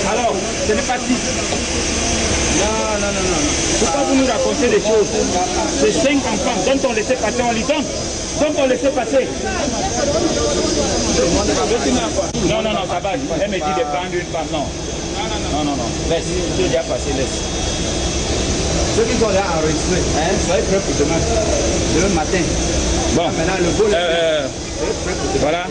Alors, ce n'est pas 6. Non. Pourquoi vous nous racontez des choses? C'est 5 enfants dont on laissait passer, on les donne. Donc on laissait passer. Non, ça va. Elle me dit de prendre une femme. Non. Laisse. Je vais déjà passer, laisse. Ceux qui sont là enregistrés, soyez prêts pour demain matin. Bon. Maintenant, le beau voilà.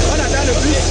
On attend le bus.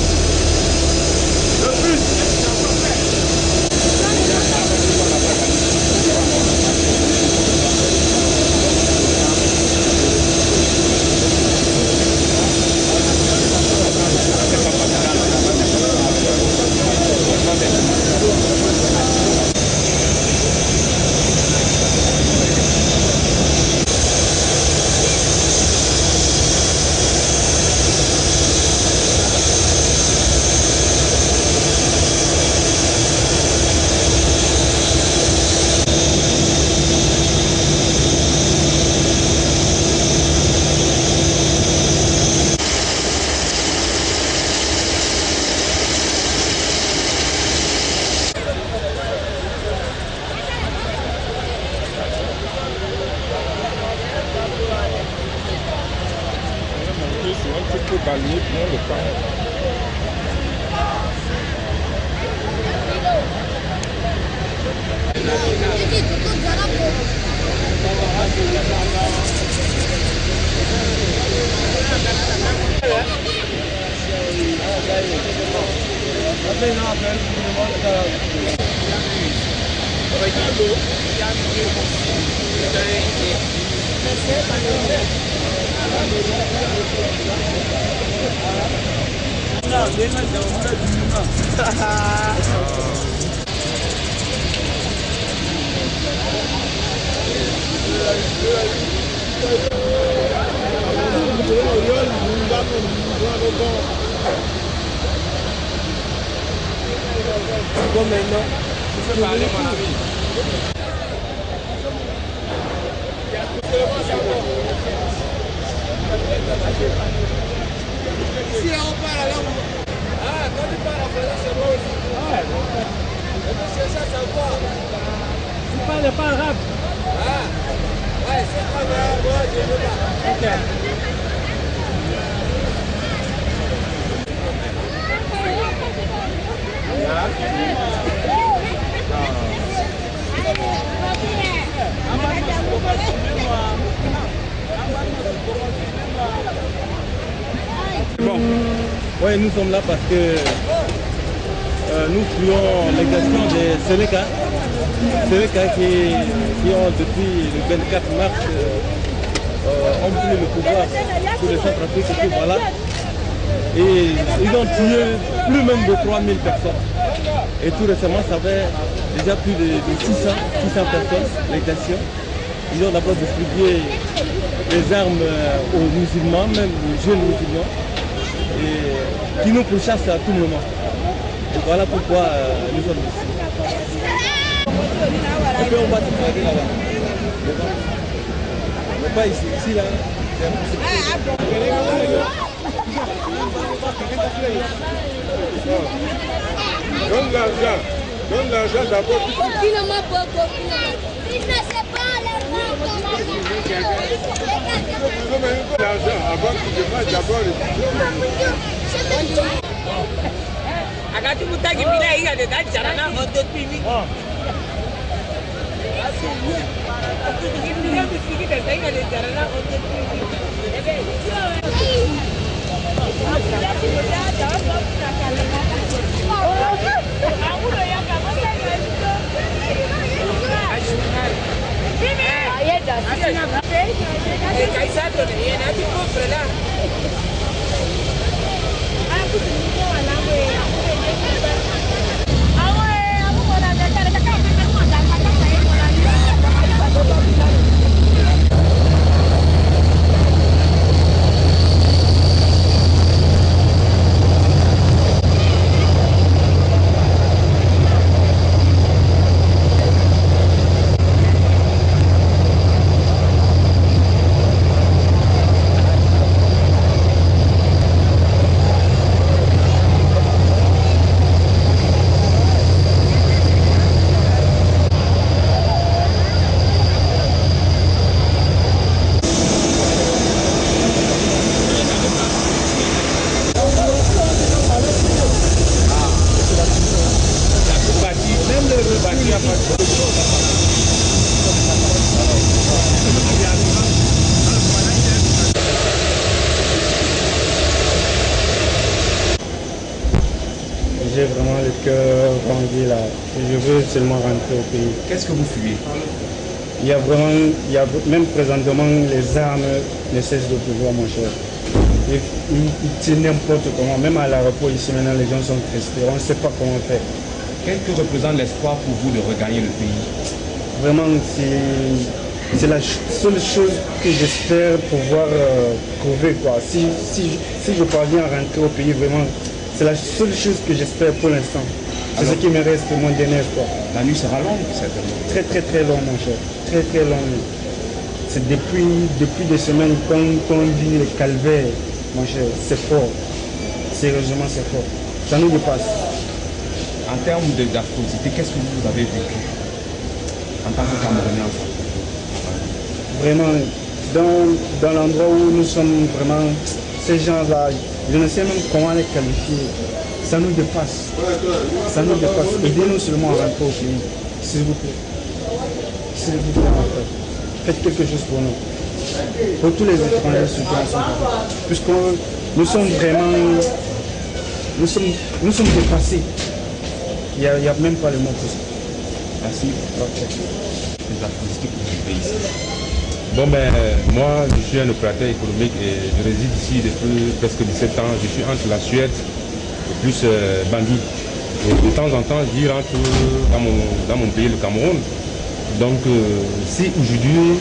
Bon, maintenant, tu peux parler, mon ami. Si on parle là, quand tu parles en français, c'est bon aussi. Je cherche à savoir. Tu parles pas arabe? Ouais, c'est pas grave, moi je veux pas. Ok. Bon, ouais, nous sommes là parce que nous suivons l'exaction des Sénéca. Sénéca qui ont depuis le 24 mars ont pris le pouvoir sur le Centrafrique et tout, voilà. Et ils ont tué plus même de 3000 personnes. Et tout récemment, ça fait déjà plus de 600 personnes, l'exaction. Ils ont d'abord distribué les armes aux musulmans, même aux jeunes musulmans, et qui nous pourchassent à tout moment. Et voilà pourquoi nous sommes ici. Et puis on va se faire là-bas. Mais pas ici, ici là. Donne l'argent d'abord. Il ne sait pas les L'argent avant que je mange d'abord. Agati mutaki bila higa de dachara na hoto tv. Ini dia bisiki de higa de dachara na hoto tv. J'ai vraiment le cœur rendu là. Je veux seulement rentrer au pays. Qu'est-ce que vous fuyez? Il y a même présentement les armes ne cessent de pouvoir, mon cher. Ils tirent n'importe comment. Même à l'aéroport ici maintenant, les gens sont tristés. On ne sait pas comment faire. Quel que représente l'espoir pour vous de regagner le pays? Vraiment, c'est la seule chose que j'espère pouvoir trouver. Si je parviens à rentrer au pays, vraiment, c'est la seule chose que j'espère pour l'instant. C'est ce qui me reste, mon dernier espoir. La nuit sera longue, certainement. Très très très long, mon cher. Très très long. C'est depuis des semaines qu'on vit les calvaires, mon cher. C'est fort. Sérieusement, c'est fort. Ça nous dépasse. En termes d'atrocité, qu'est-ce que vous avez vécu en tant que Camerounais? Vraiment, dans l'endroit où nous sommes, vraiment, ces gens-là, je ne sais même comment les qualifier. Ça nous dépasse. Ça nous dépasse. Aidez-nous seulement à rentrer au pays. S'il vous plaît. S'il vous plaît, mon frère. Faites quelque chose pour nous. Pour tous les étrangers surtout. Puisque nous sommes vraiment... Nous sommes dépassés. Il n'y a même pas le mot pour ça. Merci. Les atrocités que vous vivez ici. Bon ben, moi je suis un opérateur économique et je réside ici depuis presque 17 ans. Je suis entre la Suède et plus Bangui. Et de temps en temps, j'y rentre dans mon pays, le Cameroun. Donc si aujourd'hui,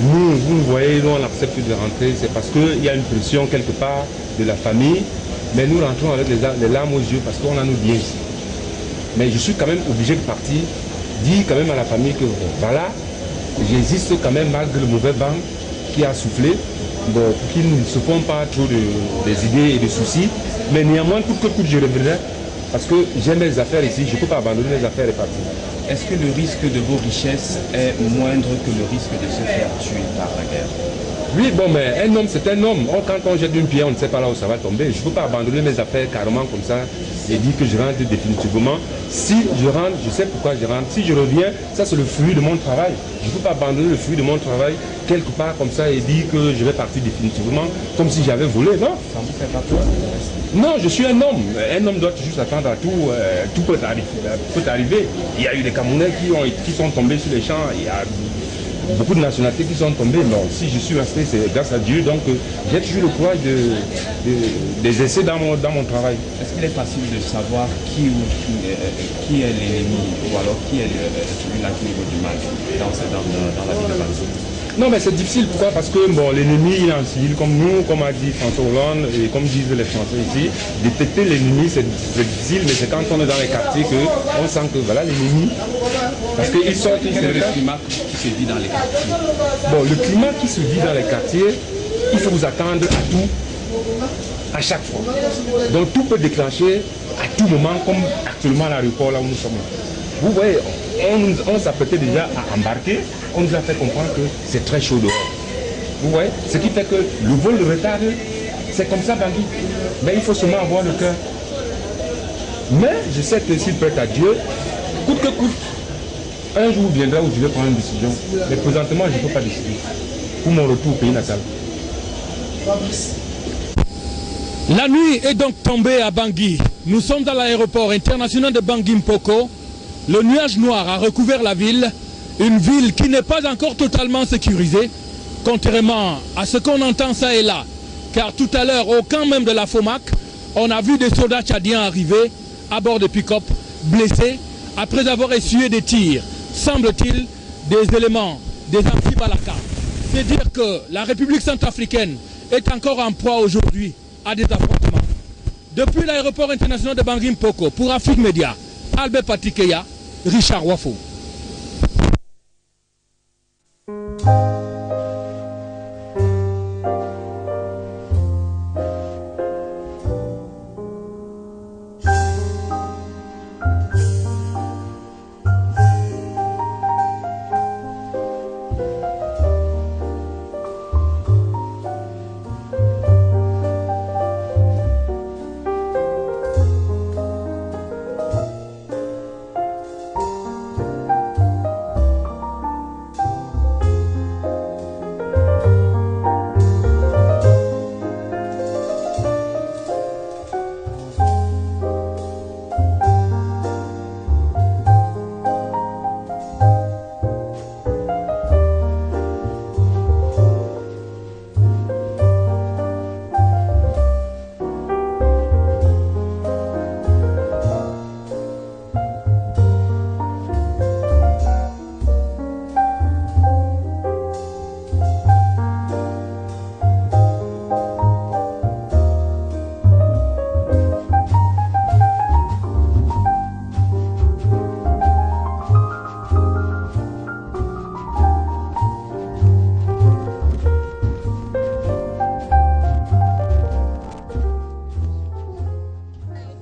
vous voyez, nous on accepte de rentrer, c'est parce qu'il y a une pression quelque part de la famille. Mais nous rentrons avec les larmes aux yeux parce qu'on a nos biens ici. Mais je suis quand même obligé de partir, dire quand même à la famille que voilà, j'existe quand même malgré le mauvais vent qui a soufflé, bon, pour qu'ils ne se font pas trop des idées et des soucis. Mais néanmoins, coûte que coûte, je reviendrai parce que j'ai mes affaires ici, je ne peux pas abandonner mes affaires et partir. Est-ce que le risque de vos richesses est moindre que le risque de se faire tuer par la guerre? Oui, bon, mais un homme, c'est un homme. Quand on jette une pierre, on ne sait pas là où ça va tomber. Je ne peux pas abandonner mes affaires carrément comme ça et dire que je rentre définitivement. Si je rentre, je sais pourquoi je rentre. Si je reviens, ça c'est le fruit de mon travail. Je ne peux pas abandonner le fruit de mon travail quelque part comme ça et dire que je vais partir définitivement comme si j'avais volé, non? Ça vous fait pas peur? Non, je suis un homme. Un homme doit juste attendre à tout. Tout peut arriver. Il y a eu des Camerounais qui sont tombés sur les champs. Il y a beaucoup de nationalités qui sont tombées. Mais si je suis resté, c'est grâce à Dieu. Donc j'ai toujours le courage des essais dans mon travail. Est-ce qu'il est facile de savoir qui est l'ennemi ou alors qui est celui-là qui veut du mal dans la vie de Bangui? Non, mais c'est difficile. Pourquoi? Parce que bon, l'ennemi il est en civil comme nous, comme a dit François Hollande et comme disent les Français ici. Détecter l'ennemi, c'est difficile, mais c'est quand on est dans les quartiers qu'on sent que voilà l'ennemi. Parce qu'ils sortent. C'est le climat qui se vit dans les quartiers. Bon, le climat qui se vit dans les quartiers, il faut vous attendre à tout, à chaque fois. Donc tout peut déclencher à tout moment, comme actuellement à l'aéroport là où nous sommes. Vous voyez, on s'apprêtait déjà à embarquer, on nous a fait comprendre que c'est très chaud dehors. Vous voyez, ce qui fait que le vol le retarde, c'est comme ça Bangui. Mais il faut seulement avoir le cœur. Mais je sais que s'il prête à Dieu, coûte que coûte, un jour viendra où je vais prendre une décision. Mais présentement, je ne peux pas décider. Pour mon retour au pays natal. La nuit est donc tombée à Bangui. Nous sommes dans l'aéroport international de Bangui-Mpoko. Le nuage noir a recouvert la ville, une ville qui n'est pas encore totalement sécurisée, contrairement à ce qu'on entend ça et là. Car tout à l'heure, au camp même de la FOMAC, on a vu des soldats tchadiens arriver à bord de pick-up, blessés, après avoir essuyé des tirs, semble-t-il, des éléments, des anti-balaka. C'est dire que la République centrafricaine est encore en proie aujourd'hui à des affrontements. Depuis l'aéroport international de Bangui-Mpoko, pour Afrique Média, Albert Patikeya, Richard Wafo.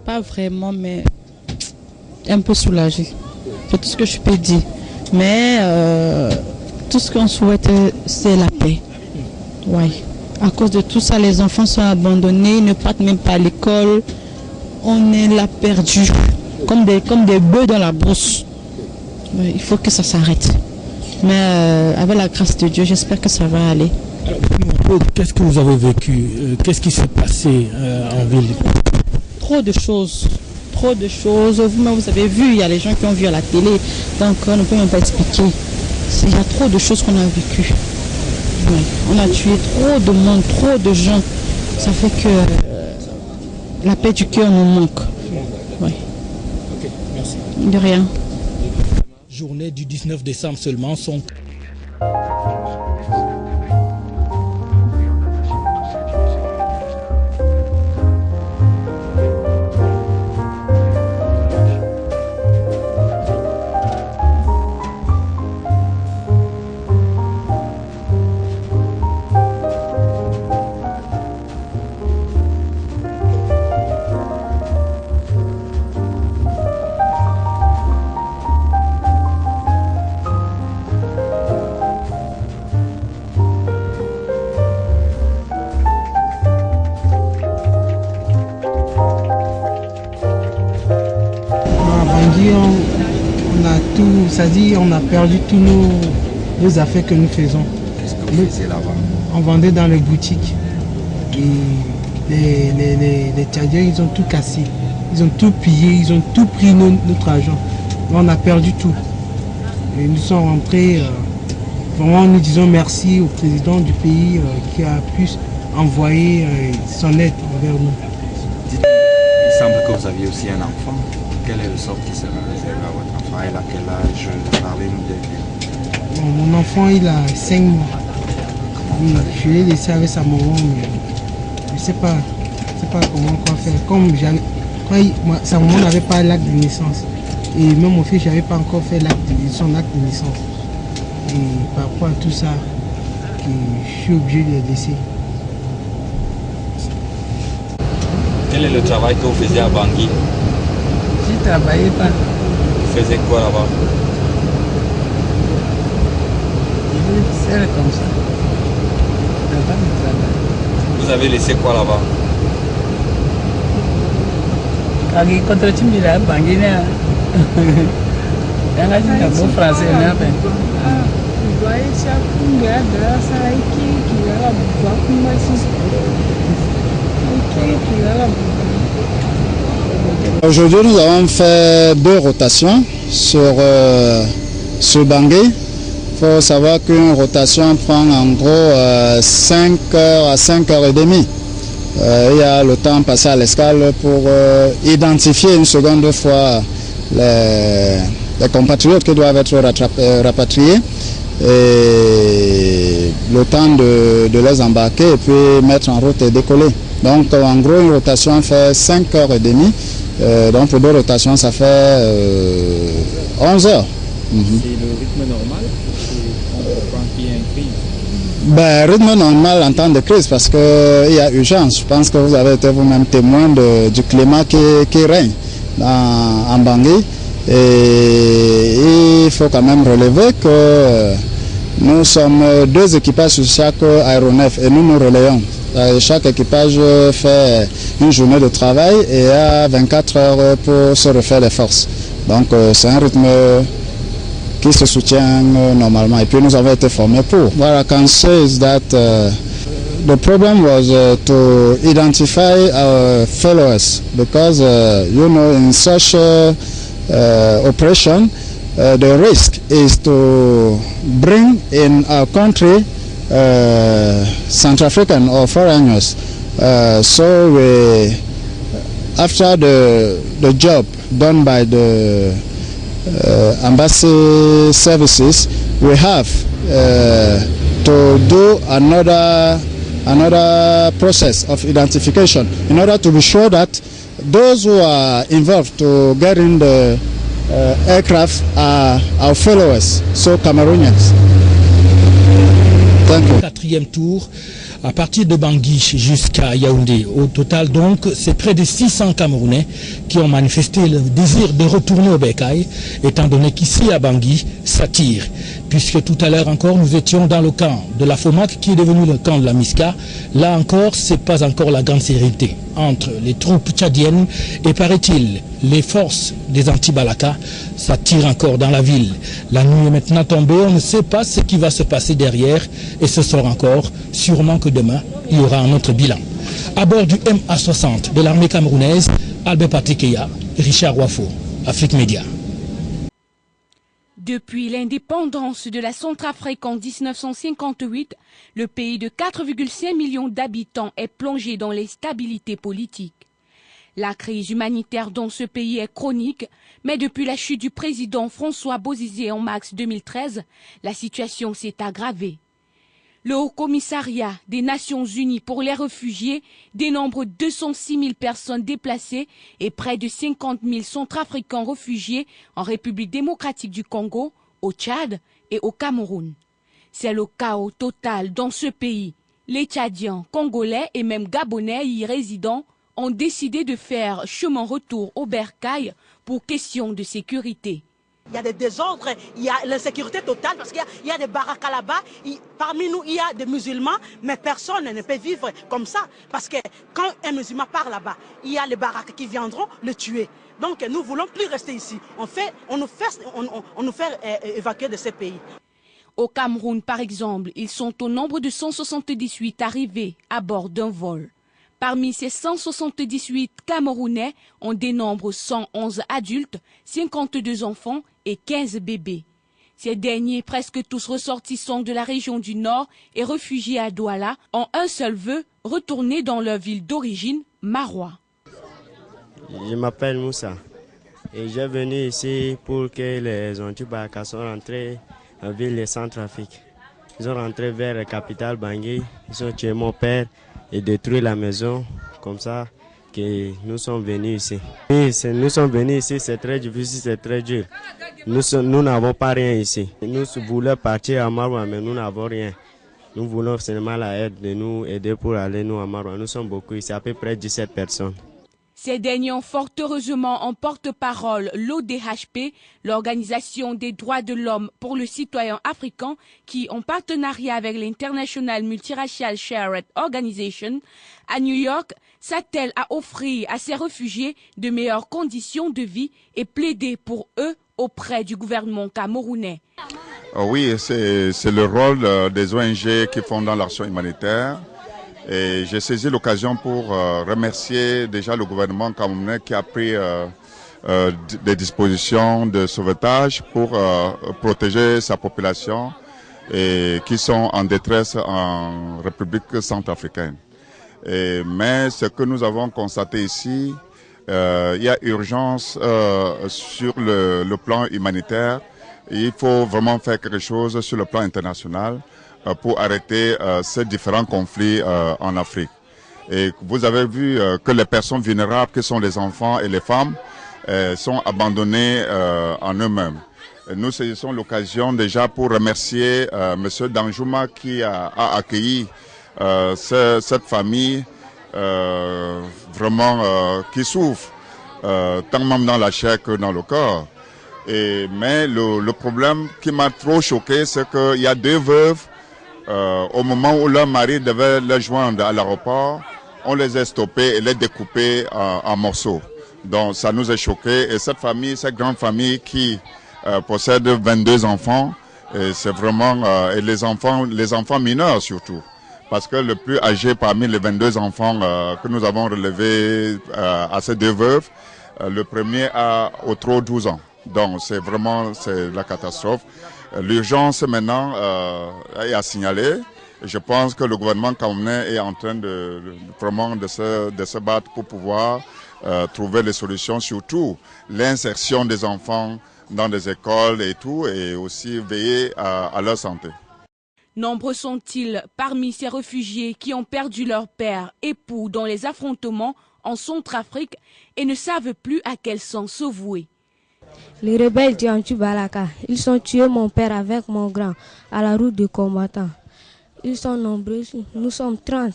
Pas vraiment, mais un peu soulagé. C'est tout ce que je peux dire. Mais tout ce qu'on souhaite, c'est la paix. Oui. À cause de tout ça, les enfants sont abandonnés, ils ne partent même pas à l'école. On est là perdus, comme des bœufs dans la brousse. Oui, il faut que ça s'arrête. Mais avec la grâce de Dieu, j'espère que ça va aller. Qu'est-ce que vous avez vécu? Qu'est-ce qui s'est passé en ville? Trop de choses. Trop de choses. Vous-même, vous avez vu, il y a les gens qui ont vu à la télé. Donc, on ne peut même pas expliquer. Il y a trop de choses qu'on a vécues. Oui. On a tué trop de monde, trop de gens. Ça fait que la paix du cœur nous manque. Oui. Ok, merci. De rien. Journée du 19 décembre seulement sont... C'est-à-dire on a perdu tous nos affaires que nous faisons. Qu'est-ce que vous faisiez là-bas? On vendait dans les boutiques. Et les Tchadiens, ils ont tout cassé. Ils ont tout pillé, ils ont tout pris notre argent. On a perdu tout. Et nous sommes rentrés Vraiment, nous disons merci au président du pays qui a pu envoyer son aide envers nous. Il semble que vous aviez aussi un enfant. Quel est le sort qui sera réservé à votre enfant? Il a quel âge? Parlez-nous de lui. Bon, mon enfant, il a 5 mois. Oui, je l'ai laissé avec sa maman, mais je ne sais pas comment quoi faire. Comme sa maman n'avait pas l'acte de naissance. Et même mon fils, je n'avais pas encore fait son acte de naissance. Et par rapport à tout ça, je suis obligé de le laisser. Quel est le travail que vous faisiez à Bangui? Je ne travaillais pas. Vous faisiez quoi là-bas? Je faisais comme ça. Je n'avais pas de travail. Vous avez laissé quoi là-bas? Quand il continue à Bangui, français, Aujourd'hui, nous avons fait 2 rotations sur Bangui. Il faut savoir qu'une rotation prend en gros 5 heures à 5 heures et demie. Il y a le temps passé à l'escale pour identifier une seconde fois les compatriotes qui doivent être rapatriés et le temps de les embarquer et puis mettre en route et décoller. Donc en gros une rotation fait 5 heures et demie, donc pour 2 rotations ça fait 11 heures. C'est le rythme normal on comprend qu'il y a une crise? Ben, rythme normal en temps de crise parce qu'il y a urgence. Je pense que vous avez été vous-même témoin du climat qui règne en Bangui. Et il faut quand même relever que nous sommes 2 équipages sur chaque aéronef et nous relayons. Chaque équipage fait une journée de travail et a 24 heures pour se refaire les forces. Donc c'est un rythme qui se soutient normalement et puis nous avons été formés pour. What I can say is that the problem was to identify our followers because you know in such operation the risk is to bring in our country Central African or foreigners. So we, after the job done by the embassy services, we have to do another process of identification in order to be sure that those who are involved to get in the aircraft are our followers, so Cameroonians. Thank you. 4e tour à partir de Bangui jusqu'à Yaoundé. Au total, donc, c'est près de 600 Camerounais qui ont manifesté le désir de retourner au Bécaye, étant donné qu'ici à Bangui, ça tire. Puisque tout à l'heure encore, nous étions dans le camp de la FOMAC qui est devenu le camp de la MISCA. Là encore, c'est pas encore la grande sérénité entre les troupes tchadiennes et, paraît-il, les forces des anti-Balaka. Ça tire encore dans la ville. La nuit est maintenant tombée, on ne sait pas ce qui va se passer derrière et ce soir encore, sûrement que demain, il y aura un autre bilan. À bord du MA60 de l'armée camerounaise, Albert Patikeya, Richard Wafo, Afrique Média. Depuis l'indépendance de la Centrafrique en 1958, le pays de 4,5 millions d'habitants est plongé dans l'instabilité politique. La crise humanitaire dans ce pays est chronique, mais depuis la chute du président François Bozizé en mars 2013, la situation s'est aggravée. Le Haut-Commissariat des Nations Unies pour les réfugiés dénombre 206 000 personnes déplacées et près de 50 000 Centrafricains réfugiés en République démocratique du Congo, au Tchad et au Cameroun. C'est le chaos total dans ce pays. Les Tchadiens, Congolais et même Gabonais y résidant ont décidé de faire chemin retour au Bercail pour question de sécurité. Il y a des désordres, il y a l'insécurité totale parce qu'il y a des baraques là-bas. Parmi nous, il y a des musulmans, mais personne ne peut vivre comme ça. Parce que quand un musulman part là-bas, il y a les baraques qui viendront le tuer. Donc nous ne voulons plus rester ici. On nous fait évacuer de ces pays. Au Cameroun, par exemple, ils sont au nombre de 178 arrivés à bord d'un vol. Parmi ces 178 Camerounais, on dénombre 111 adultes, 52 enfants et 15 bébés. Ces derniers, presque tous ressortissants de la région du Nord et réfugiés à Douala, ont un seul vœu, retourner dans leur ville d'origine, Maroua. Je m'appelle Moussa et j'ai venu ici pour que les Antibaka soient rentrés en ville de Centrafrique. Ils sont rentrés vers la capitale Bangui, ils ont tué mon père et détruit la maison, comme ça que nous sommes venus ici. Oui, nous sommes venus ici, c'est très difficile, c'est très dur. Nous n'avons pas rien ici. Nous voulons partir à Maroua, mais nous n'avons rien. Nous voulons seulement la aide de nous aider pour aller nous à Maroua. Nous sommes beaucoup ici, à peu près 17 personnes. Ces derniers ont fort heureusement en porte-parole l'ODHP, l'Organisation des droits de l'homme pour le citoyen africain, qui, en partenariat avec l'International Multiracial Shared Organization, à New York, s'attelle à offrir à ces réfugiés de meilleures conditions de vie et plaider pour eux auprès du gouvernement camerounais. Oui, c'est le rôle des ONG qui font dans l'action humanitaire. Et j'ai saisi l'occasion pour remercier déjà le gouvernement camerounais qui a pris des dispositions de sauvetage pour protéger sa population et qui sont en détresse en République centrafricaine. Mais ce que nous avons constaté ici, il y a urgence sur le plan humanitaire. Il faut vraiment faire quelque chose sur le plan international pour arrêter ces différents conflits en Afrique. Et vous avez vu que les personnes vulnérables, qui sont les enfants et les femmes, sont abandonnées en eux-mêmes. Nous saisissons l'occasion déjà pour remercier M. Danjouma qui a accueilli cette famille vraiment qui souffre, tant même dans la chair que dans le corps. Mais le problème qui m'a trop choqué, c'est qu'il y a deux veuves. Au moment où leur mari devait les joindre à l'aéroport, on les a stoppés et les découpés en morceaux. Donc ça nous a choqués. Et cette famille, cette grande famille qui possède 22 enfants, c'est vraiment et les enfants mineurs surtout. Parce que le plus âgé parmi les 22 enfants que nous avons relevés à ces deux veuves, le premier a au trop 12 ans. Donc c'est la catastrophe. L'urgence maintenant est à signaler. Je pense que le gouvernement camerounais est en train vraiment de se battre pour pouvoir trouver les solutions, surtout l'insertion des enfants dans les écoles et tout, et aussi veiller à leur santé. Nombreux sont-ils parmi ces réfugiés qui ont perdu leur père, époux dans les affrontements en Centrafrique et ne savent plus à quel sens se vouer. Les rebelles du Antubalaka, ils ont tué mon père avec mon grand à la route de combattants. Ils sont nombreux, nous sommes 30.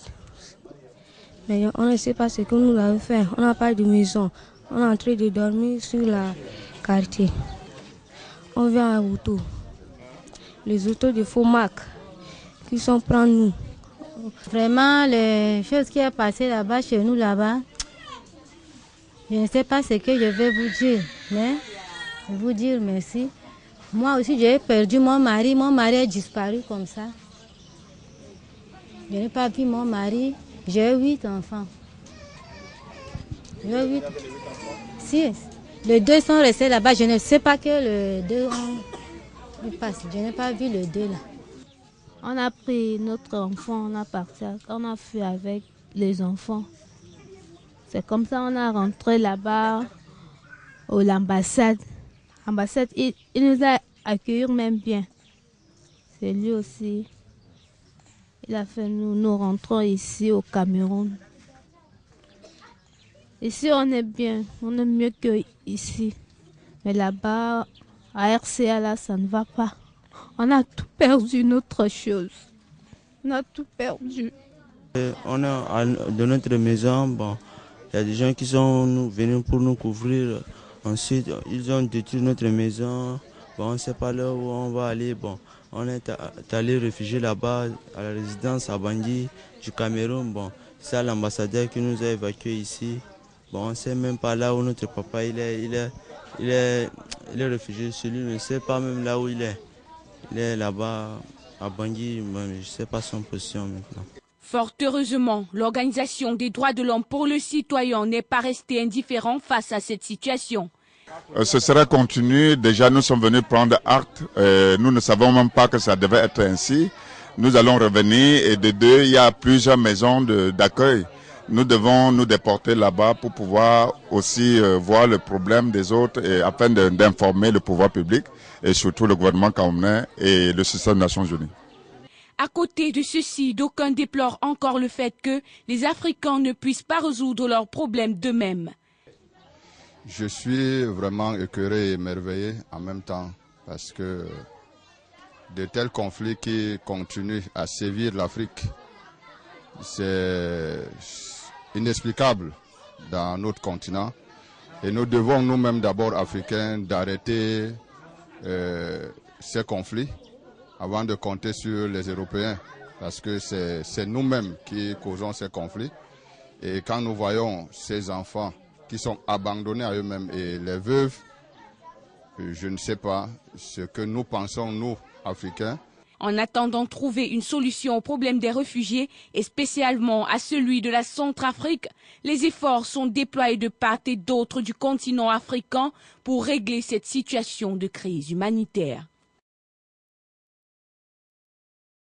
Mais on ne sait pas ce que nous avons fait. On n'a pas de maison. On est en train de dormir sur le quartier. On vient à auto. Les autos de Fomac qui sont prendre nous. Vraiment, les choses qui sont passées là-bas, chez nous là-bas, je ne sais pas ce que je vais vous dire, mais je vais vous dire merci. Moi aussi, j'ai perdu mon mari a disparu comme ça. Je n'ai pas vu mon mari, j'ai 8 enfants. J'ai 8. Si, les 2 sont restés là-bas, je ne sais pas que les 2 ont passé. Je n'ai pas vu les 2 là. On a pris notre enfant, on a fait avec les enfants. C'est comme ça on a rentré là-bas à l'ambassade. L'ambassade, il nous a accueillis même bien. C'est lui aussi. Il a fait nous rentrons ici au Cameroun. Ici on est bien, on est mieux qu'ici. Mais là-bas, à RCA, là, ça ne va pas. On a tout perdu, notre chose. On a tout perdu. On a de notre maison, bon, il y a des gens qui sont venus pour nous couvrir. Ensuite, ils ont détruit notre maison. Bon, on ne sait pas là où on va aller. Bon, on est allé réfugier là-bas à la résidence à Bangui du Cameroun. Bon, c'est l'ambassadeur qui nous a évacués ici. Bon, on ne sait même pas là où notre papa il est réfugié. Celui ne sait pas même là où il est. Il est là-bas à Bangui, mais je ne sais pas son position maintenant. Fort heureusement, l'Organisation des droits de l'homme pour le citoyen n'est pas restée indifférente face à cette situation. Ce sera continu. Déjà, nous sommes venus prendre acte. Nous ne savons même pas que ça devait être ainsi. Nous allons revenir et de deux, il y a plusieurs maisons d'accueil. Nous devons nous déporter là-bas pour pouvoir aussi voir le problème des autres et afin d'informer le pouvoir public et surtout le gouvernement camerounais et le système des Nations Unies. À côté de ceci, d'aucuns déplorent encore le fait que les Africains ne puissent pas résoudre leurs problèmes d'eux-mêmes. Je suis vraiment écœuré et émerveillé en même temps parce que de tels conflits qui continuent à sévir l'Afrique, c'est inexplicable dans notre continent. Et nous devons nous-mêmes d'abord, Africains, d'arrêter ces conflits avant de compter sur les Européens, parce que c'est nous-mêmes qui causons ces conflits. Et quand nous voyons ces enfants qui sont abandonnés à eux-mêmes et les veuves, je ne sais pas ce que nous pensons, nous, Africains. En attendant de trouver une solution au problème des réfugiés et spécialement à celui de la Centrafrique, les efforts sont déployés de part et d'autre du continent africain pour régler cette situation de crise humanitaire.